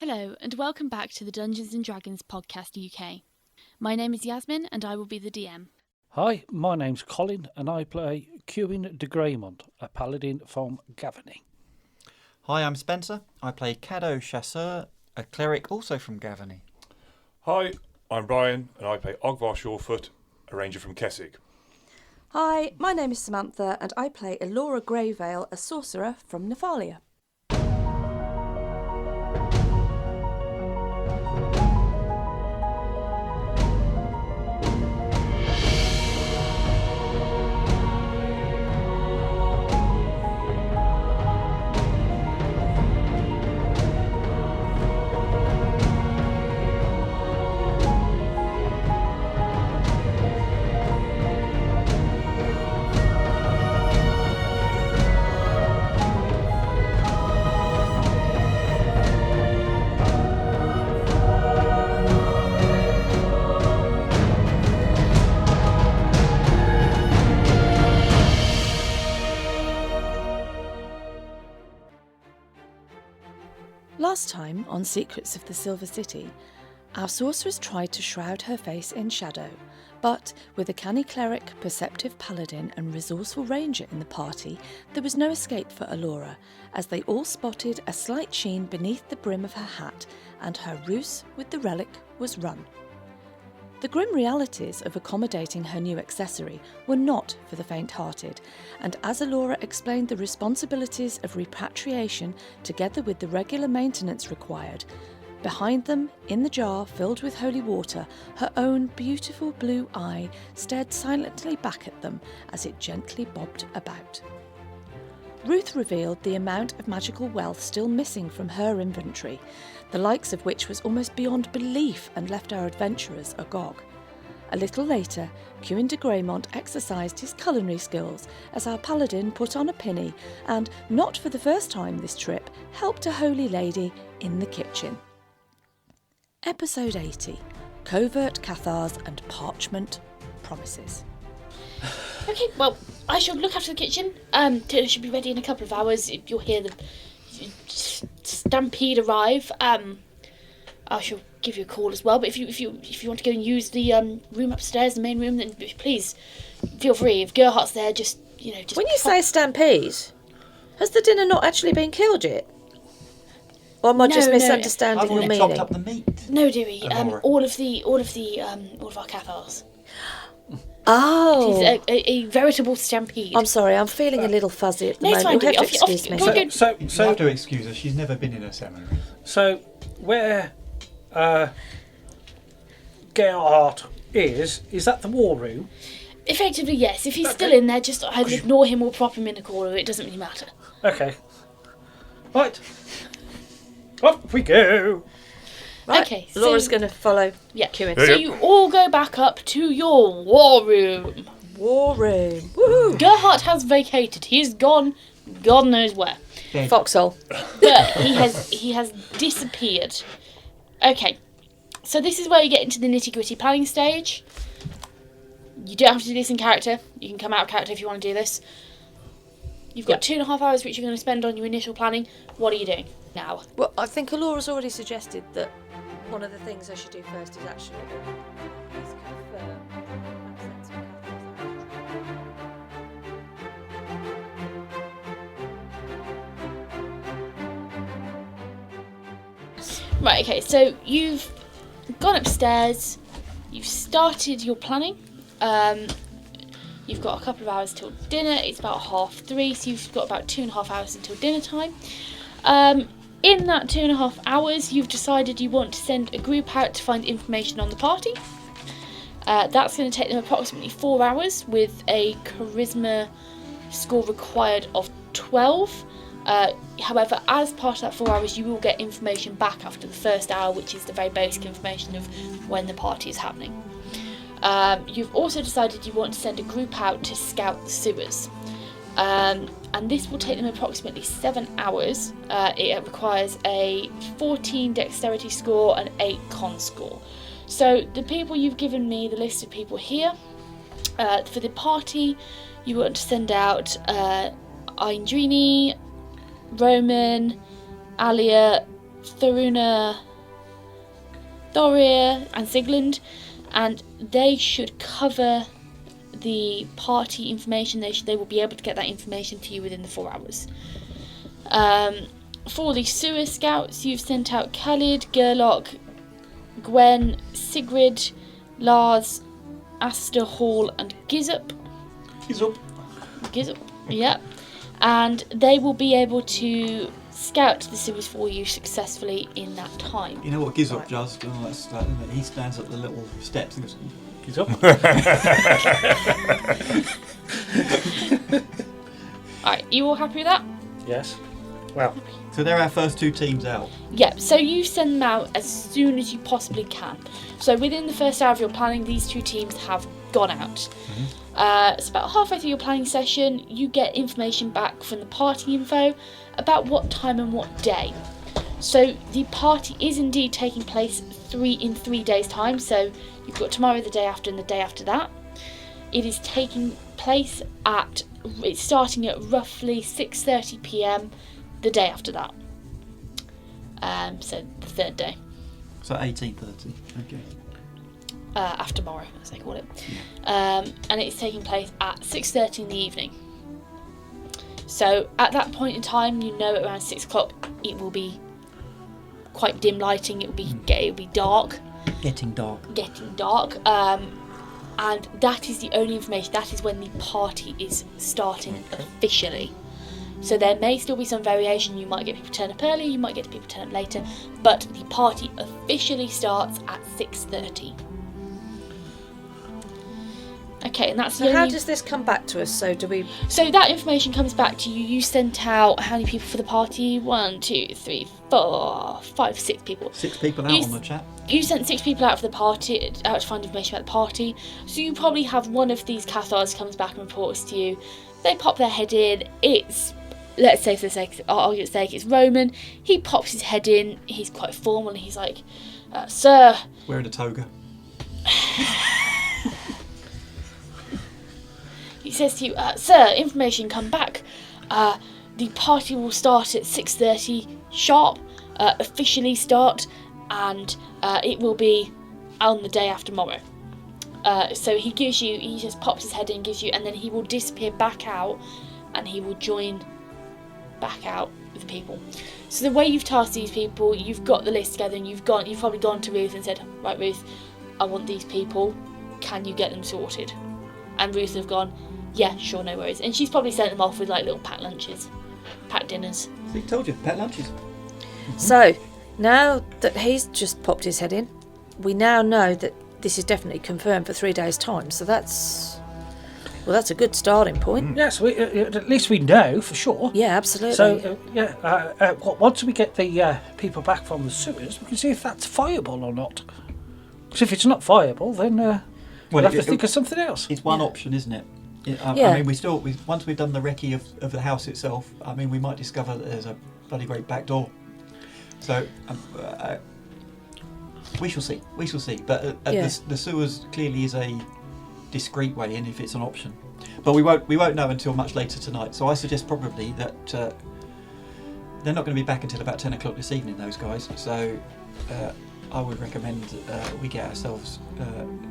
Hello and welcome back to the Dungeons & Dragons podcast UK. My name is Yasmin and I will be the DM. Hi, my name's Colin and I play Cuin de Greymont, a paladin from Gavany. Hi, I'm Spencer. I play Cadeau Chasseur, a cleric also from Gavany. Hi, I'm Brian and I play Ogvar Shawfoot, a ranger from Kessig. Hi, my name is Samantha and I play Elora Greyvale, a sorcerer from Nephalia. Last time on Secrets of the Silver City, our sorceress tried to shroud her face in shadow, but with a canny cleric, perceptive paladin and resourceful ranger in the party, there was no escape for Elora, as they all spotted a slight sheen beneath the brim of her hat, and her ruse with the relic was run. The grim realities of accommodating her new accessory were not for the faint-hearted, and as Elora explained the responsibilities of repatriation together with the regular maintenance required, behind them, in the jar filled with holy water, her own beautiful blue eye stared silently back at them as it gently bobbed about. Ruth revealed the amount of magical wealth still missing from her inventory, the likes of which was almost beyond belief and left our adventurers agog. A little later, Cuin de Greymont exercised his culinary skills as our paladin put on a pinny and, not for the first time this trip, helped a holy lady in the kitchen. Episode 80, Covert, Cathars and Parchment Promises. Okay, well, I shall look after the kitchen. Dinner should be ready in a couple of hours. If you'll hear the stampede arrive, I shall give you a call as well. But if you want to go and use the room upstairs, the main room, then please feel free. If Gerhardt's there, just. When you say stampede, has the dinner not actually been killed yet? Or am I just misunderstanding I've your already meaning? chopped up the meat. No, dearie. All of our Cathars. Oh. It is a veritable stampede. I'm sorry, I'm feeling a little fuzzy at the No, it's moment. fine, You'll have to Dewey. excuse me. You have to excuse her, she's never been in a seminary. So, where Gerhardt is that the war room? Effectively, yes. If he's still in there, just either ignore him or prop him in a corner. It doesn't really matter. Okay. Right. Up we go. Right, Okay, so Laura's going to follow Cuin. Cuin. So you all go back up to your war room. War room. Woohoo! Gerhardt has vacated. He's gone. God knows where. Foxhole. But he has disappeared. Okay. So this is where you get into the nitty-gritty planning stage. You don't have to do this in character. You can come out of character if you want to do this. You've got 2.5 hours which you're going to spend on your initial planning. What are you doing now? Well, I think Alora's already suggested that one of the things I should do first is actually confirm absence of Right, okay, so you've gone upstairs, you've started your planning, you've got a couple of hours till dinner, it's about 3:30, so you've got about 2.5 hours until dinner time. In that 2.5 hours, you've decided you want to send a group out to find information on the party. That's going to take them approximately 4 hours with a charisma score required of 12. However, as part of that 4 hours, you will get information back after the first hour, which is the very basic information of when the party is happening. You've also decided you want to send a group out to scout the sewers. And this will take them approximately 7 hours. It requires a 14 dexterity score and 8 con score. So the people you've given me, the list of people here, for the party, you want to send out Indrini, Roman, Alia, Thorir, and Sigland, and they should cover the party information. They will be able to get that information to you within the 4 hours. For the sewer scouts, you've sent out Khalid, Gerlock, Gwen, Sigrid, Lars, Aster, Hall, and Gizup. Gizup, yep. And they will be able to scout the sewers for you successfully in that time. You know what Gizup does? Oh, that's that, isn't it? He stands at the little steps and goes, Gizup. Alright, you all happy with that? Yes. Well, so they're our first 2 teams out. Yep, so you send them out as soon as you possibly can. So within the first hour of your planning, these 2 teams have gone out. So about halfway through your planning session, you get information back from the party info about what time and what day. So the party is indeed taking place in 3 days' time. So you've got tomorrow, the day after, and the day after that. It is taking place it's starting at roughly 6:30 p.m. the day after that. So the 3rd day. So 18:30. Okay. After tomorrow, as they call it. And it's taking place at 6:30 in the evening. So at that point in time, you know, at around 6 o'clock, it will be quite dim lighting. It will be dark. Getting dark. And that is the only information. That is when the party is starting officially. So there may still be some variation. You might get people turn up early, you might get people turn up later, but the party officially starts at 6:30. Okay, and that's So how does this come back to us? So that information comes back to you. You sent out how many people for the party? 1, 2, 3, 4, 5, 6 people. 6 people out on the chat. You sent 6 people out for the party, out to find information about the party. So you probably have one of these Cathars comes back and reports to you. They pop their head in. It's, let's say for the sake of argument's sake, it's Roman. He pops his head in. He's quite formal and he's like, "Sir." Wearing a toga. He says to you, "Sir, information come back. The party will start at 6:30 sharp, officially start, and it will be on the day after tomorrow." So he just pops his head in, gives you, and then he will disappear back out, and he will join back out with the people. So the way you've tasked these people, you've got the list together, and you've probably gone to Ruth and said, "Right, Ruth, I want these people. Can you get them sorted?" And Ruth have gone, "Yeah, sure, no worries." And she's probably sent them off with like little packed lunches, packed dinners. See, told you, packed lunches. So now that he's just popped his head in, we now know that this is definitely confirmed for 3 days' time. So that's a good starting point. yes, at least we know for sure. Yeah, absolutely. So, once we get the people back from the sewers, we can see if that's viable or not. Because if it's not viable, then we'll have to think of something else. It's one option, isn't it? I mean, once we've done the recce of the house itself, I mean, we might discover that there's a bloody great back door. So we shall see. But the sewers clearly is a discreet way in if it's an option. But we won't know until much later tonight. So I suggest probably that they're not going to be back until about 10 o'clock this evening, those guys. So I would recommend we get ourselves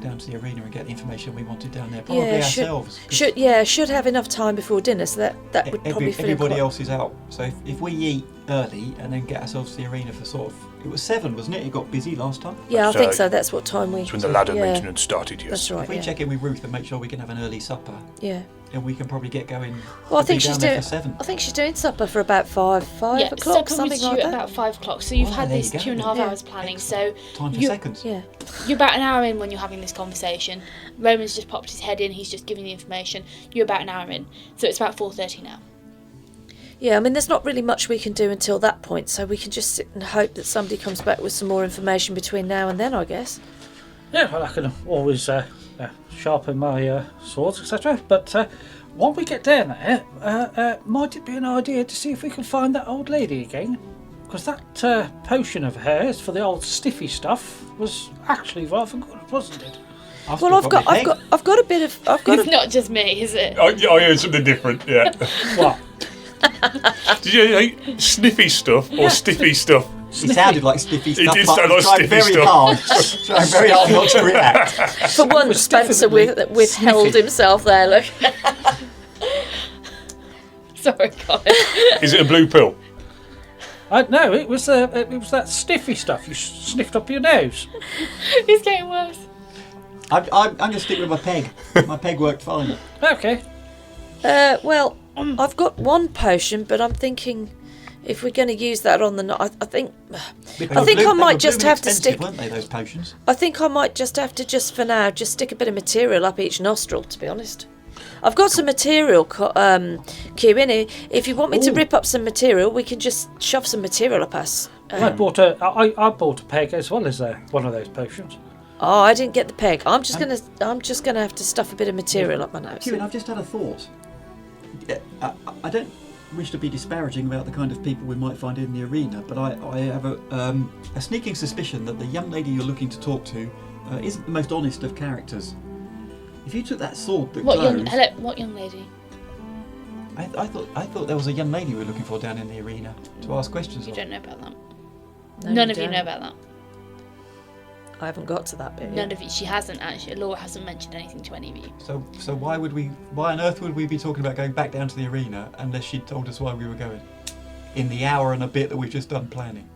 down to the arena and get the information we wanted down there. Probably ourselves. Should have enough time before dinner, so that would probably fill everybody else is out. So if we eat early and then get ourselves to the arena for sort of, it was 7, wasn't it? It got busy last time. Yeah, I think so. That's what time we. It's when the ladder maintenance started. Yes. That's right. If we check in with Ruth and make sure we can have an early supper. Yeah. Then we can probably get going. Well, I think she's doing. For 7. I think she's doing supper for about 5 o'clock, something like that. About 5 o'clock. So you've had this 2.5 hours planning. Excellent. So time for seconds. Yeah. You're about an hour in when you're having this conversation. Roman's just popped his head in. He's just giving the information. You're about an hour in. So it's about 4:30 now. Yeah, I mean, there's not really much we can do until that point, so we can just sit and hope that somebody comes back with some more information between now and then, I guess. Yeah, well, I can always sharpen my swords, etc. But when we get down there, might it be an idea to see if we can find that old lady again? Because that potion of hers for the old stiffy stuff was actually rather good, wasn't it? Well, I've got a bit of. It's not just me, is it? I heard something different. Yeah. What? Did you say sniffy stuff or stiffy stuff? It sounded like sniffy stuff. did but sound I was like trying sniffy very hard. Trying very hard not to react. For once, Spencer withheld sniffy. himself there. Look. Sorry, guys. Is it a blue pill? No, it was that sniffy stuff you sniffed up your nose. It's getting worse. I'm going to stick with my peg. My peg worked fine. Okay. Well, I've got one potion, but I'm thinking if we're going to use that on the night, I think I might just have to stick. Weren't they, those potions? I think I might just have to, just for now, just stick a bit of material up each nostril, to be honest. I've got some material, Kieran. If you want me to rip up some material, we can just shove some material up us. I bought a peg as well as one of those potions. Oh, I didn't get the peg. I'm just gonna have to stuff a bit of material up my nose. Kieran, I've just had a thought. I don't wish to be disparaging about the kind of people we might find in the arena, but I have a sneaking suspicion that the young lady you're looking to talk to isn't the most honest of characters. If you took that sword that What glows... what young lady? I thought there was a young lady we were looking for down in the arena to ask questions You of. don't know about that. No, None you of you don't. know about that. I haven't got to that bit None yet. of you. She hasn't actually. Laura hasn't mentioned anything to any of you. So why on earth would we be talking about going back down to the arena unless she'd told us why we were going? In the hour and a bit that we've just done planning.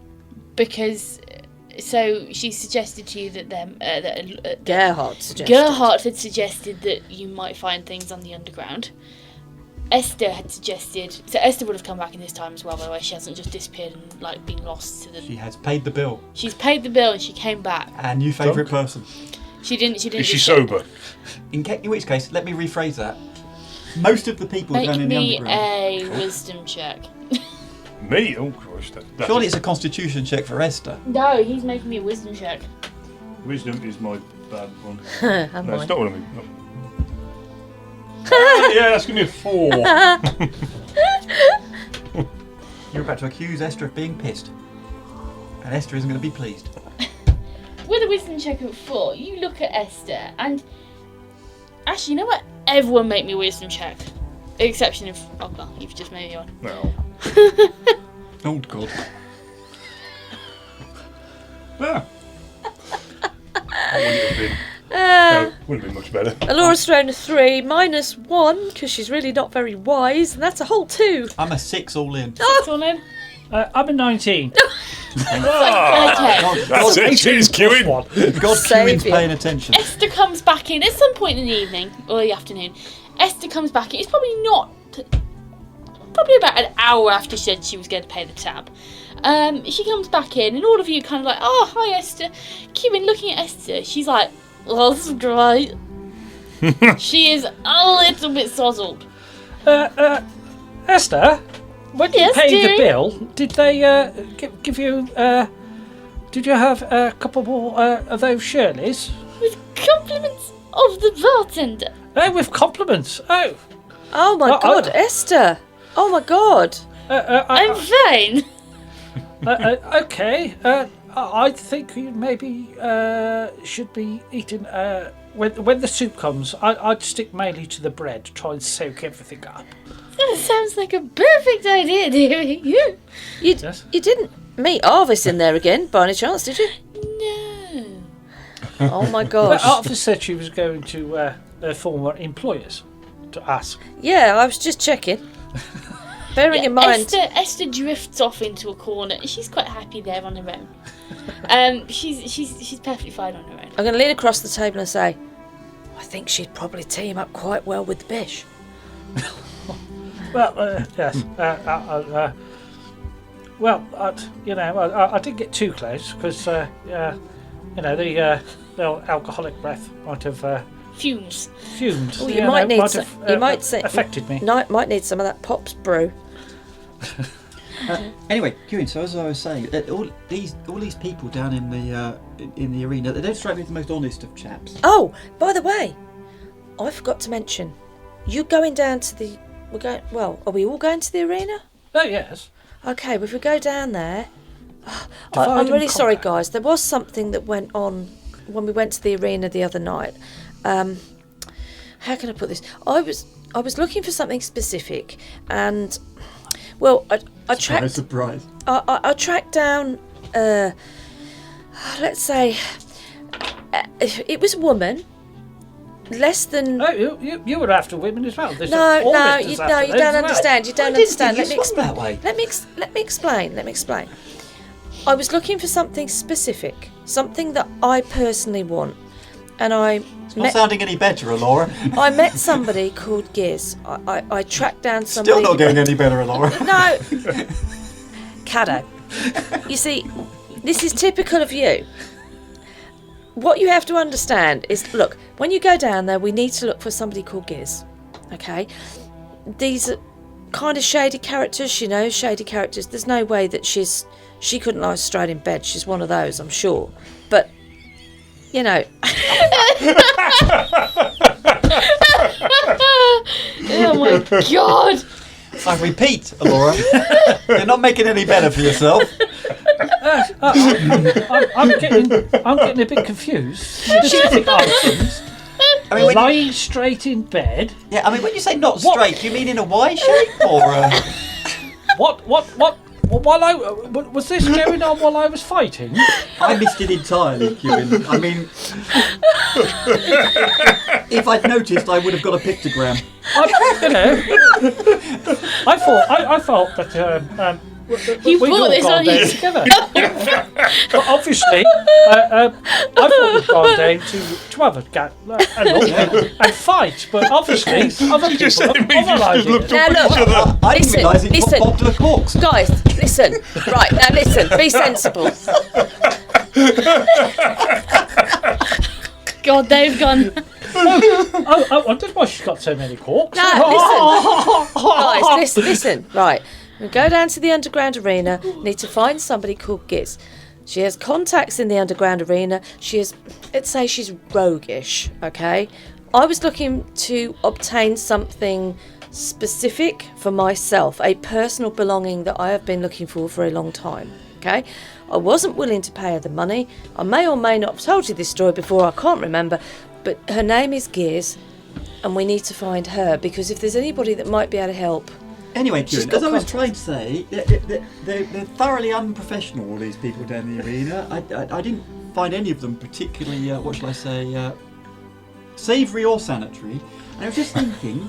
Because, so she suggested to you that Gerhard suggested. Gerhard had suggested that you might find things on the underground. Esther had suggested... So Esther would have come back in this time as well, by the way. She hasn't just disappeared and, been lost to the... She has paid the bill. She's paid the bill and she came back. Our new favourite person. She didn't... Is she sober? In which case, let me rephrase that. Most of the people Make down in the me underground... a wisdom check. Me? Oh, Christ. Surely it's a constitution check for Esther. No, he's making me a wisdom check. Wisdom is my bad one. And No, mine. it's not what I mean. No. Yeah, that's going to be a 4. You're about to accuse Esther of being pissed. And Esther isn't going to be pleased. With a wisdom check of 4, you look at Esther and... Actually, you know what? Everyone make me a wisdom check. Exception of... Oh, well, you've just made me one. No. Oh, God. Yeah. That wouldn't have been... No, wouldn't have been much better. Alora's thrown a 3, -1, because she's really not very wise, and that's a whole 2. I'm a 6 all in. That's all in. I'm a 19. Ah, Okay. that's it. Cheers, Kewin. God, Save Kewin's you. paying attention. Esther comes back in at some point in the evening, or the afternoon. Esther comes back in. It's probably about an hour after she said she was going to pay the tab. She comes back in, and all of you kind of like, oh, hi, Esther. Kewin looking at Esther, she's like, oh, that's great. She is a little bit sozzled. Esther, when you Yes, paid dearie? the bill, did they give you? Did you have a couple more of those Shirleys? With compliments of the bartender. Oh, with compliments. Oh, Oh my God, Esther! Oh my God! I'm fine. okay. I think you maybe should be eating. When the soup comes, I'd stick mainly to the bread, try and soak everything up. That sounds like a perfect idea, dearie. You? Yes. You didn't meet Arvis in there again, by any chance, did you? No. Oh my But gosh! Arthur said she was going to her former employers to ask. Yeah, I was just checking. Bearing in mind, Esther drifts off into a corner. She's quite happy there on her own. She's perfectly fine on her own. I'm going to lean across the table and say, I think she'd probably team up quite well with the Bish. Well, yes. Well, I didn't get too close because, the alcoholic breath might have Fumes. fumed. Oh, you might need might some. have, You might say. affected me. Might need some of that Pops brew. Anyway, Kewin, so as I was saying, all these people down in the arena, they don't strike me as the most honest of chaps. Oh, by the way, I forgot to mention, you going down to the. Are we all going to the arena? Oh yes. Okay, well, if we go down there, Divide I'm and really sorry, conquer. guys. There was something that went on when we went to the arena the other night. How can I put this? I was looking for something specific, and I tracked Surprise. I tracked down let's say, it was a woman. Less than. Oh, you were after women as well. No, you don't understand. You don't understand. Let me that way. Let me explain. Let me explain. I was looking for something specific, something that I personally want, and It's not sounding any better, Laura. I met somebody called Giz. I tracked down somebody. Still not getting any better, Laura. No, Caddo. You see, this is typical of you. What you have to understand is, look, when you go down there, we need to look for somebody called Giz. Okay? These are kind of shady characters, shady characters. There's no way that she couldn't lie straight in bed. She's one of those, I'm sure. But, Oh my god! I repeat, Laura, you're not making any better for yourself. I'm getting a bit confused. Specific items. I mean, lying straight in bed. Yeah, I mean, when you say not straight, do you mean in a Y shape or? What? While was this going on while I was fighting? I missed it entirely, Kewin. I mean, if I'd noticed, I would have got a pictogram. I thought that You we'd brought all this gone on down you. together. But obviously, I thought we'd gone down to have a look and fight. But obviously, other people just said have it means you other should have looked ideas. up at each other. I didn't realise it was Bob to the corks. guys, listen. Right, now listen. Be sensible. God, they've gone. I wondered why she's got so many corks. No, guys, listen. Right, we go down to the underground arena. Need to find somebody called Giz. She has contacts in the underground arena. Let's say she's roguish. Okay, I was looking to obtain something specific for myself, a personal belonging that I have been looking for a long time. Okay, I wasn't willing to pay her the money. I may or may not have told you this story before, I can't remember, but her name is Giz, and we need to find her, because if there's anybody that might be able to help. Anyway, She's Kieran, got as I was contacts. trying to say, they're thoroughly unprofessional, all these people down in the arena. I didn't find any of them particularly, what shall I say, savoury or sanitary. And I was just thinking,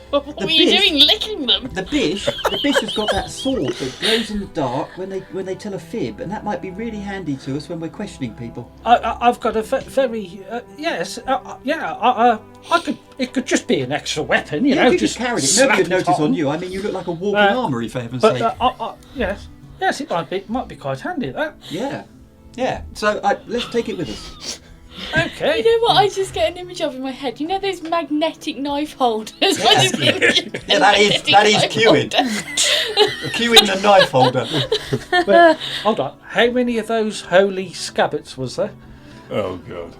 What were you doing, licking them? the bish has got that sword that glows in the dark when they tell a fib, and that might be really handy to us when we're questioning people. I've got a very yes. I could. It could just be an extra weapon, you know. If you just carried it, slap nobody would notice on. on you. I mean, you look like a walking armoury, for heaven's But sake. yes, it might be quite handy that. Yeah. So let's take it with us. Okay. You know what I just get an image of in my head? You know those magnetic knife holders? I just get Yeah, that is queuing. Queuing the knife holder. But, hold on. How many of those holy scabbards was there? Oh god.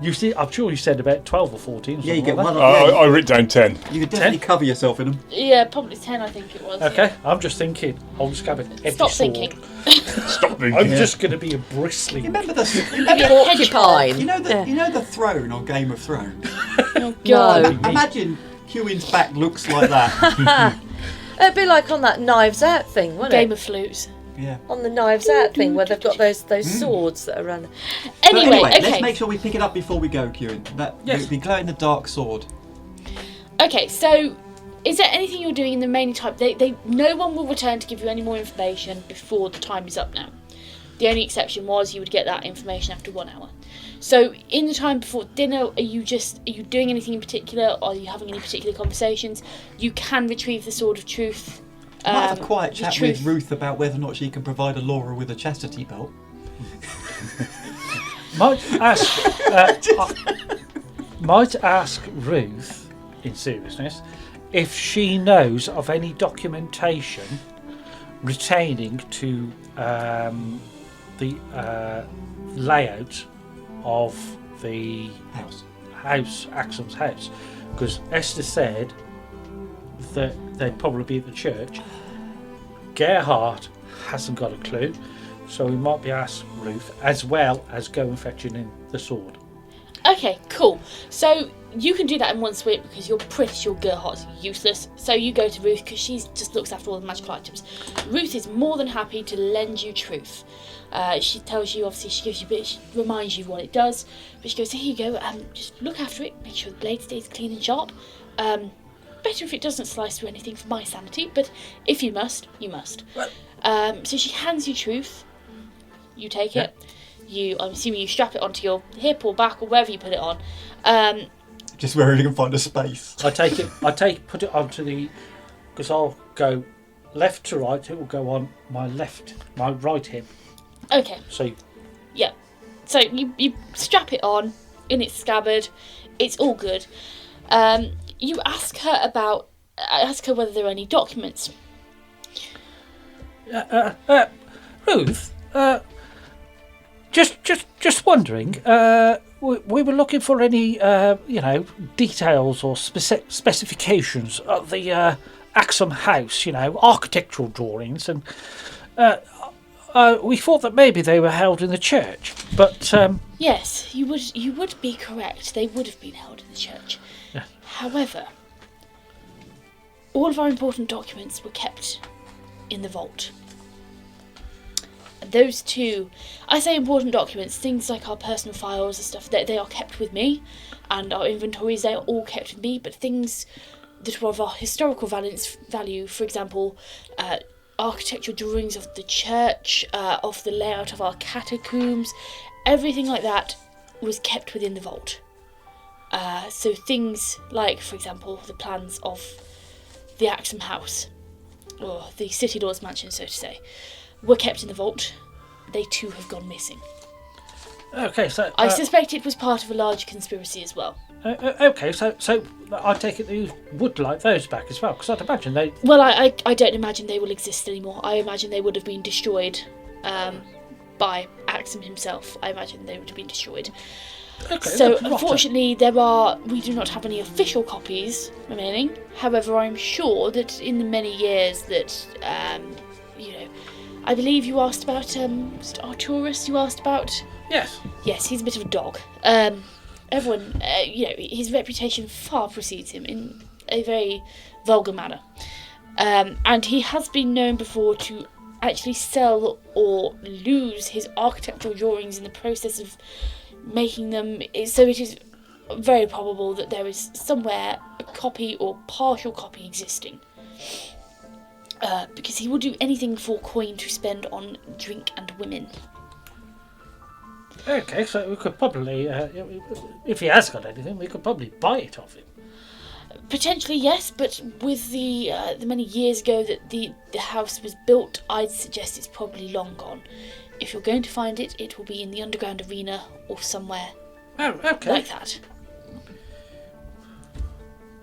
You see, I'm sure you said about 12 or 14. Yeah, you get one. I writ down 10. You could definitely 10? cover yourself in them. Yeah, probably 10, I think it was. Okay, I'm just thinking, holy scabbard, empty Stop sword. thinking. Stop thinking. I'm just going to be a bristling. You remember the Porcupine. you know the throne on Game of Thrones? Oh, God. No. Imagine Hewin's back looks like that. It'd be like on that Knives Out thing, wouldn't Game it? of Flutes. Yeah. On the Knives Out thing, where they've got those swords that are around. Anyway, let's okay. make sure we pick it up before we go, Kewin. Yes. The glow in the dark sword. Okay, so is there anything you're doing in the remaining time? No one will return to give you any more information before the time is up now. The only exception was you would get that information after 1 hour. So in the time before dinner, are you doing anything in particular? Are you having any particular conversations? You can retrieve the Sword of Truth. I might have a quiet the chat truth. with Ruth about whether or not she can provide a Laura with a chastity belt. Might ask Ruth, in seriousness, if she knows of any documentation retaining to the layout of the house, Axsom's house, because Esther said that they'd probably be at the church. Gerhardt hasn't got a clue, so we might be asked Ruth, as well as go and fetching in the sword. Okay, cool. So you can do that in one sweep because you're pretty sure Gerhardt's useless. So you go to Ruth because she just looks after all the magical items. Ruth is more than happy to lend you truth. She tells you, obviously, she gives you a bit, she reminds you what it does, but she goes, here you go, just look after it, make sure the blade stays clean and sharp. Better if it doesn't slice through anything for my sanity, but if you must, you must. So she hands you truth, you take it, I'm assuming you strap it onto your hip or back or wherever you put it on. Just where you can find a space. Put it onto because I'll go left to right, it will go on my right hip. Okay. So yeah. So you strap it on in its scabbard. It's all good. You ask her whether there are any documents. Ruth, just wondering. We were looking for any details or specifications of the Axsom house. Architectural drawings, and we thought that maybe they were held in the church. But yes, you would be correct. They would have been held in the church. Yeah. However, all of our important documents were kept in the vault. Those two, I say important documents, things like our personal files and stuff, they are kept with me, and our inventories, they are all kept with me, but things that were of our historical value, for example, architectural drawings of the church, of the layout of our catacombs, everything like that was kept within the vault. So things like, for example, the plans of the Axsom house, or the City Lord's mansion, so to say, were kept in the vault. They too have gone missing. Okay, so I suspect it was part of a large conspiracy as well. Okay, so I take it that you would like those back as well, because I'd imagine they... Well, I don't imagine they will exist anymore. I imagine they would have been destroyed by Axsom himself. I imagine they would have been destroyed. Okay, so, unfortunately, we do not have any official copies remaining. However, I'm sure that in the many years that, I believe you asked about Arturus. You asked about. Yes. Yes, he's a bit of a dog. Everyone, his reputation far precedes him in a very vulgar manner, and he has been known before to actually sell or lose his architectural drawings in the process of making them. So it is very probable that there is somewhere a copy or partial copy existing. Because he will do anything for coin to spend on drink and women. Okay, so we could probably, if he has got anything, we could probably buy it off him. Potentially, yes, but with the many years ago that the house was built, I'd suggest it's probably long gone. If you're going to find it, it will be in the underground arena or somewhere like that.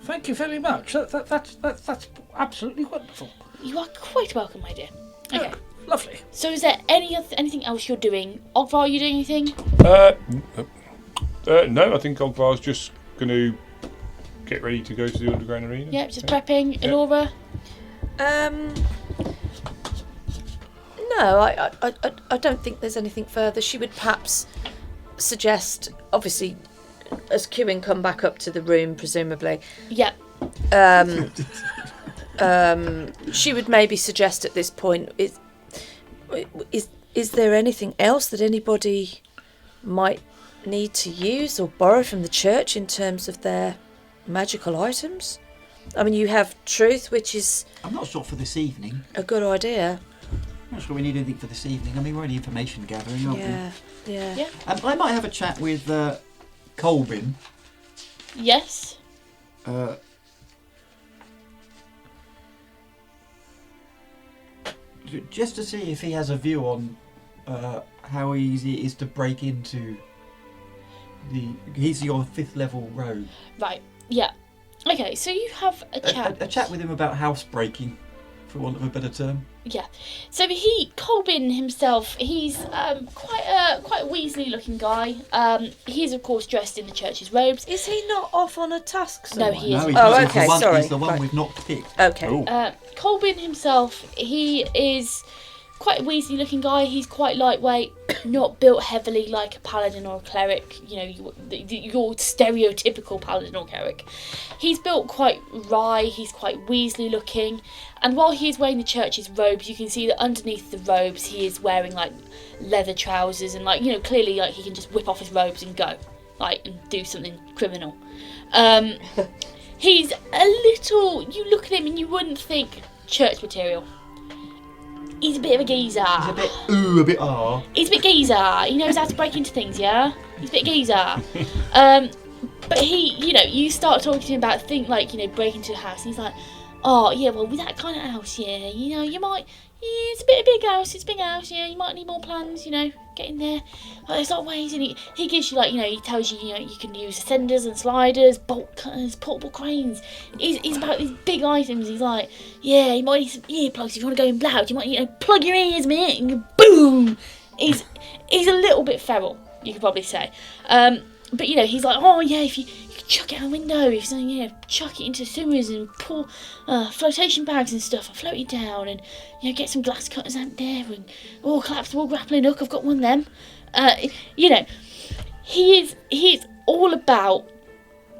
Thank you very much. That's absolutely wonderful. You are quite welcome, my dear. Okay. Lovely. So is there anything else you're doing? Ogvar, are you doing anything? No, I think Ogvar's just going to get ready to go to the underground arena. Yep, just prepping. Elora? No, I don't think there's anything further. She would perhaps suggest, obviously, as Kieran come back up to the room, presumably. Yep. She would maybe suggest at this point, is there anything else that anybody might need to use or borrow from the church in terms of their magical items? I mean, you have truth, which is... I'm not sure for this evening. A good idea. I'm not sure we need anything for this evening. I mean, we're only information gathering, aren't we? Yeah. I might have a chat with Colbin. Yes. Just to see if he has a view on how easy it is to break into he's your 5th level rogue. Right, yeah. Okay, so you have a chat. A chat with him about housebreaking, for want of a better term. Yeah. So Colbin himself, he's quite a Weasley-looking guy. He's of course dressed in the church's robes. Is he not off on a task somewhere? No, he isn't. No, he's okay, the one, sorry. He's the one Right. we've not picked. Okay. Oh. Colbin himself, he is quite a weaselly looking guy. He's quite lightweight, not built heavily like a paladin or a cleric, you know, your stereotypical paladin or cleric. He's built quite wry, he's quite weaselly looking, and while he is wearing the church's robes, you can see that underneath the robes he is wearing like leather trousers, and like, you know, clearly like he can just whip off his robes and go, like, and do something criminal. He's a little, you look at him and you wouldn't think church material. He's a bit of a geezer. He's a bit ooh, a bit ah. He's a bit geezer. He knows how to break into things, yeah? He's a bit geezer. But he, you know, you start talking to him about things like, you know, break into a house, and he's like, oh, yeah, well, with that kind of house, yeah, you know, you might, yeah, it's a bit of a big house, it's a big house, yeah, you might need more plans, you know, get in there. There's a lot of ways, and he gives you, like, you know, he tells you, you know, you can use ascenders and sliders, bolt cutters, portable cranes. He's about these big items. He's like, yeah, you might need some earplugs if you want to go in loud, you might, you know, plug your ears, mate, and boom! He's a little bit feral, you could probably say. But, you know, he's like, oh, yeah, if you chuck it out a window, if something, you know, chuck it into sewers and pour flotation bags and stuff and float it down, and, you know, get some glass cutters out there and collapsible grappling hook, I've got one of them. You know, he is all about,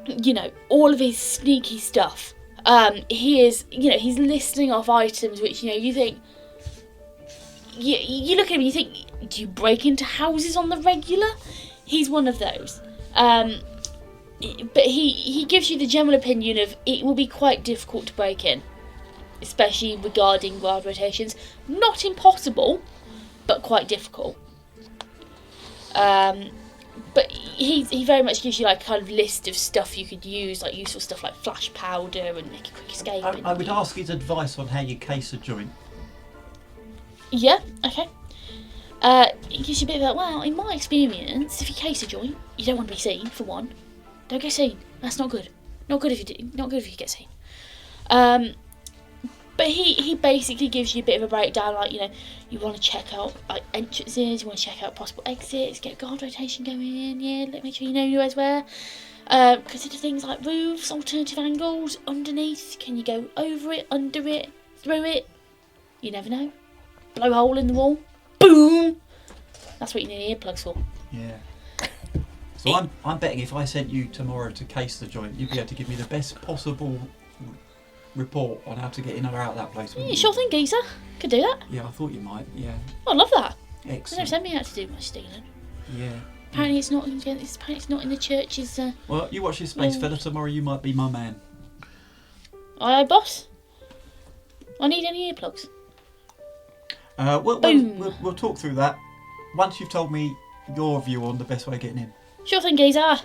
you know, all of his sneaky stuff. He is, you know, he's listing off items which, you know, you think, you look at him and you think, do you break into houses on the regular? He's one of those. But he gives you the general opinion of it will be quite difficult to break in, especially regarding guard rotations. Not impossible, but quite difficult. But he very much gives you like a kind of list of stuff you could use, like useful stuff like flash powder and make a quick escape. I would ask his advice on how you case a joint. Yeah, okay. It gives you a bit of that, well, in my experience, if you case a joint, you don't want to be seen, for one. Don't get seen. That's not good. Not good if you get seen. But he basically gives you a bit of a breakdown, like, you know, you want to check out like entrances, you want to check out possible exits, get guard rotation going in, yeah, make sure you know who's where. Consider things like roofs, alternative angles, underneath, can you go over it, under it, through it? You never know. Blow a hole in the wall. Boom! That's what you need earplugs for. Yeah. So I'm betting if I sent you tomorrow to case the joint, you'd be able to give me the best possible report on how to get in or out of that place. Yeah, sure thing, geezer. Could do that. Yeah, I thought you might. Yeah. Oh, I love that. Excellent. They never sent me out to do much stealing. Yeah. Apparently it's not in the church's. Well, you watch this space, fella. Tomorrow you might be my man. Aye, boss. I need any earplugs. We'll talk through that once you've told me your view on the best way of getting in. Sure thing, geezer.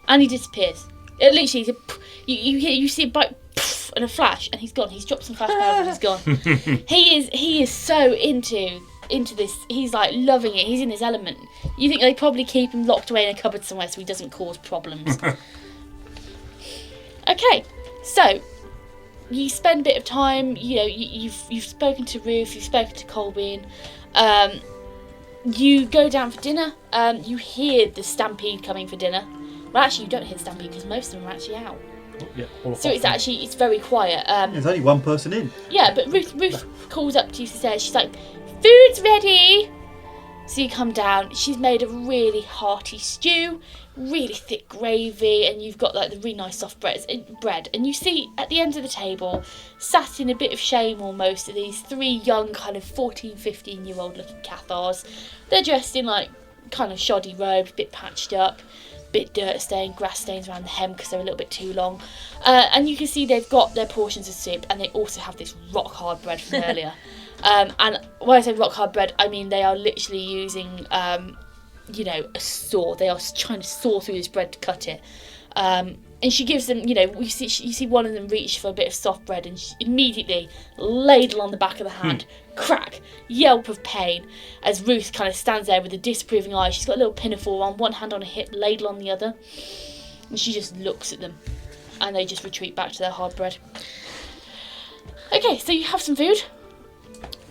And he disappears. It literally, you see a bite and a flash, and he's gone. He's dropped some flash powder and he's gone. He is so into this. He's like loving it. He's in his element. You think they probably keep him locked away in a cupboard somewhere so he doesn't cause problems. Okay, so you spend a bit of time. You know, you've spoken to Ruth. You've spoken to Colwyn. You go down for dinner. You hear the stampede coming for dinner. Well, actually, you don't hear the stampede because most of them are actually out. Yeah, so it's very quiet. There's only one person in. Yeah, but Ruth calls up to you and says, she's like, food's ready. So you come down. She's made a really hearty stew, really thick gravy, and you've got like the really nice soft bread. And you see at the end of the table, sat in a bit of shame almost, are these three young kind of 14, 15-year-old looking Cathars. They're dressed in like kind of shoddy robes, a bit patched up, bit dirt stained, grass stains around the hem because they're a little bit too long. And you can see they've got their portions of soup, and they also have this rock hard bread from earlier. And when I say rock hard bread, I mean they are literally using, a saw. They are trying to saw through this bread to cut it. And she gives them, you see one of them reach for a bit of soft bread, and she immediately ladle on the back of the hand, crack, yelp of pain, as Ruth kind of stands there with a disapproving eye. She's got a little pinafore on one hand on her hip, ladle on the other, and she just looks at them, and they just retreat back to their hard bread. Okay, so you have some food.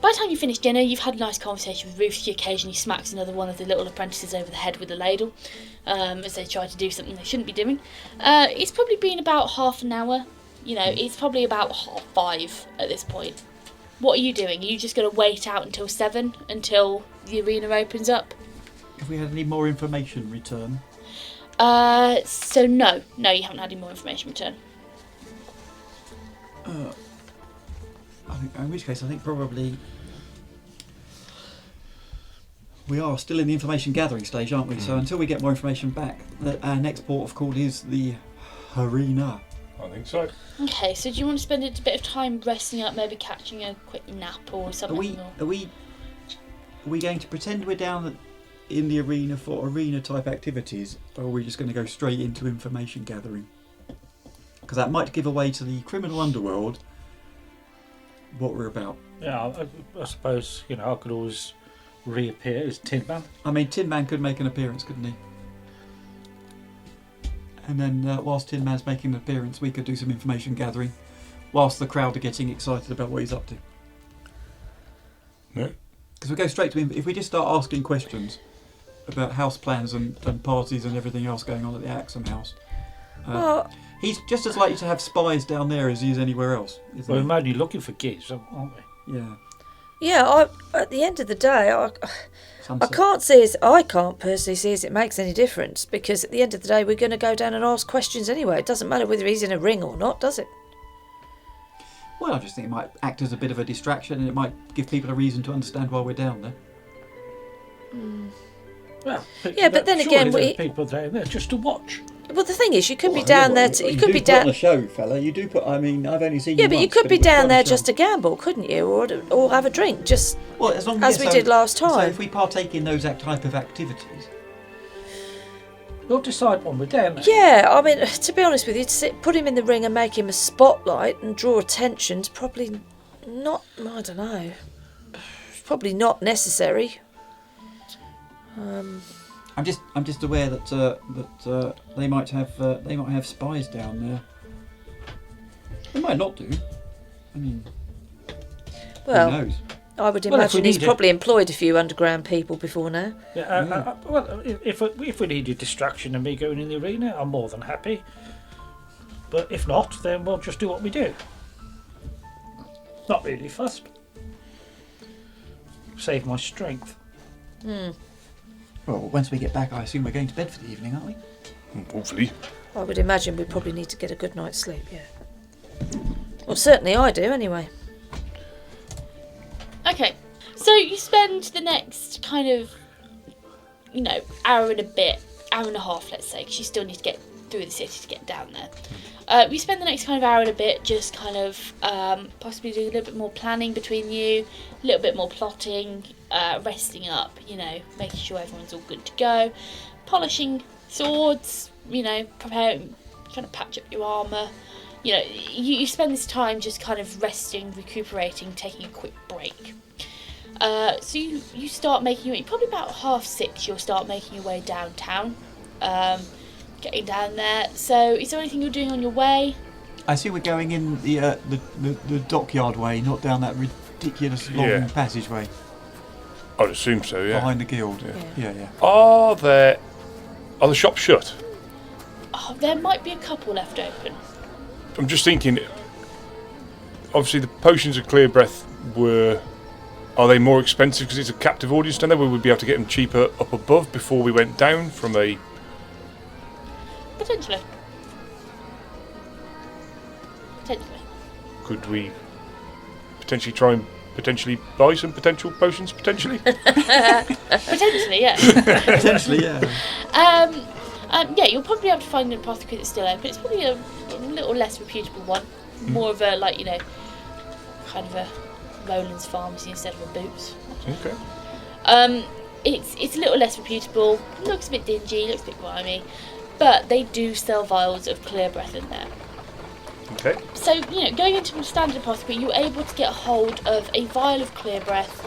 By the time you finish dinner, you've had a nice conversation with Ruth. She occasionally smacks another one of the little apprentices over the head with a ladle, as they try to do something they shouldn't be doing. It's probably been about half an hour. It's probably about 5:30 at this point. What are you doing? Are you just going to wait out until 7 until the arena opens up? Have we had any more information return? So no, you haven't had any more information return. In which case, I think probably we are still in the information gathering stage, aren't we? So until we get more information back, our next port of call is the arena. I think so. Okay, so do you want to spend a bit of time resting up, maybe catching a quick nap or something? Are we going to pretend we're down in the arena for arena type activities, or are we just going to go straight into information gathering? Because that might give away to the criminal underworld what we're about. Yeah, I suppose, I could always reappear as Tin Man. I mean, Tin Man could make an appearance, couldn't he? And then whilst Tin Man's making an appearance, we could do some information gathering whilst the crowd are getting excited about what he's up to. Yeah. Because we go straight to him. If we just start asking questions about house plans and parties and everything else going on at the Axsom house, he's just as likely to have spies down there as he is anywhere else, isn't Well, he? we're only looking for gigs, aren't we? Yeah. Yeah, at the end of the day, I can't personally see as it makes any difference, because at the end of the day, we're going to go down and ask questions anyway. It doesn't matter whether he's in a ring or not, does it? Well, I just think it might act as a bit of a distraction, and it might give people a reason to understand why we're down there. Well, Yeah, but then surely again, there's people down there just to watch. Well, the thing is, you could be down there. You could be put on down. a show, fella. You do put. I mean, I've only seen. Yeah, you but you once, could be put down on a there show. just to gamble, couldn't you, or have a drink, just Well, as long as we did last So time. if we partake in those type of activities, We'll decide when we're down there. Yeah, I mean, to be honest with you, put him in the ring and make him a spotlight and draw attention's probably not. I don't know. Probably not necessary. I'm just aware that they might have spies down there. They might not do. I mean, Well, who knows? I would Well, if we imagine he's need it- probably employed a few underground people before now. Yeah, well, if we need a distraction and me going in the arena, I'm more than happy. But if not, then we'll just do what we do. Not really fussed. Save my strength. Well, once we get back, I assume we're going to bed for the evening, aren't we? Hopefully. I would imagine we probably need to get a good night's sleep, yeah. Well, certainly I do, anyway. Okay, so you spend the next kind of, hour and a half, let's say, because you still need to get through the city to get down there. You spend the next kind of hour and a bit just kind of possibly doing a little bit more planning between you, a little bit more plotting, resting up, making sure everyone's all good to go, polishing swords, preparing, trying to patch up your armour. You spend this time just kind of resting, recuperating, taking a quick break. So you start making your way, probably about 6:30 you'll start making your way downtown, getting down there. So is there anything you're doing on your way? I see we're going in the dockyard way, not down that ridiculous long passageway I'd assume so, yeah. behind the guild. Yeah. Are the shops shut? Oh, there might be a couple left open. I'm just thinking, obviously the potions of clear breath are they more expensive because it's a captive audience down there? Would we be able to get them cheaper up above before we went down from a... Potentially. Could we potentially try and potentially buy some potential potions, potentially? Potentially, yeah. Potentially, yeah. Yeah, you'll probably be able to find an apothecary that's still open. It's probably a little less reputable one. More of a, kind of a Roland's Pharmacy instead of a Boots. Okay. It's a little less reputable, looks a bit dingy, looks a bit grimy, but they do sell vials of clear breath in there. Okay. So, going into a standard apothecary, you're able to get a hold of a vial of clear breath.